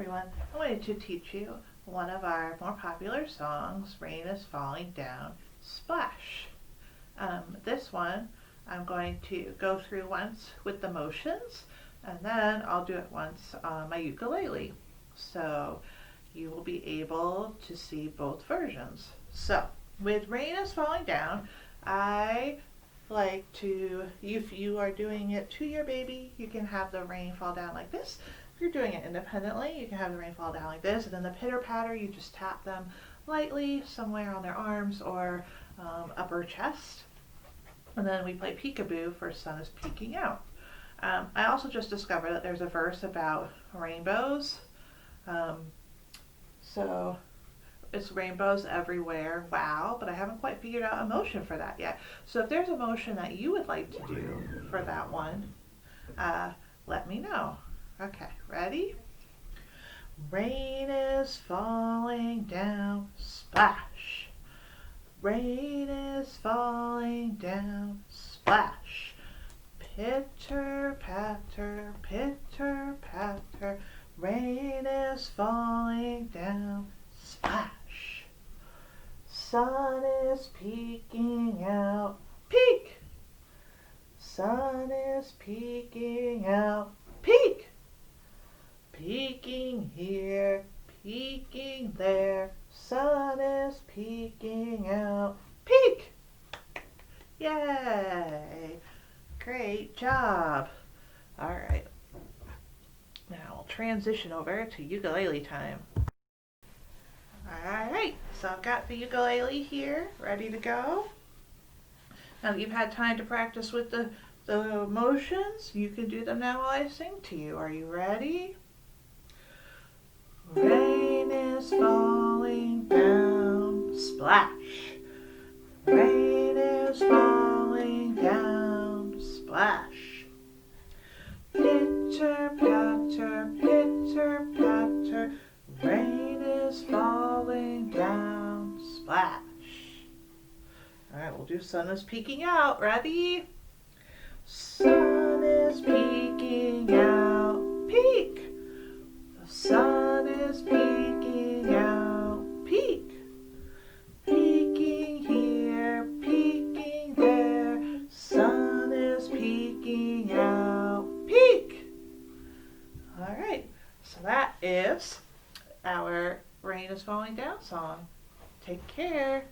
everyone, I wanted to teach you one of our more popular songs, Rain is Falling Down, Splash. This one I'm going to go through once with the motions, and then I'll do it once on my ukulele. So you will be able to see both versions. So with Rain is Falling Down, I like to, if you are doing it to your baby, you can have the rain fall down like this. If you're doing it independently, you can have the rain fall down like this, and then the pitter patter, you just tap them lightly somewhere on their arms or upper chest. And then we play peekaboo for sun is peeking out. I also just discovered that there's a verse about rainbows. So it's rainbows everywhere, wow, but I haven't quite figured out a motion for that yet. So if there's a motion that you would like to do for that one, let me know. Okay, ready? Rain is falling down, splash. Rain is falling down, splash. Pitter patter, pitter patter. Rain is falling down, splash. Sun is peeking out, peek. Sun is peeking out, peek. Peeking here, peeking there. Sun is peeking out, peek. Yay! Great job. All right. Now we'll transition over to ukulele time. Alright, so I've got the ukulele here, ready to go. Now that you've had time to practice with the motions, you can do them now while I sing to you. Are you ready? Rain is falling down, splash. Rain is falling down, splash. Pitter patter, pitter patter. Rain is falling down, splash. Alright, we'll do sun is peeking out. Ready? Sun is peeking out, peek. The sun is peeking out, peek. Peeking here, peeking there. Sun is peeking out, peek. Alright, so that is our Rain is Falling Down song. Take care.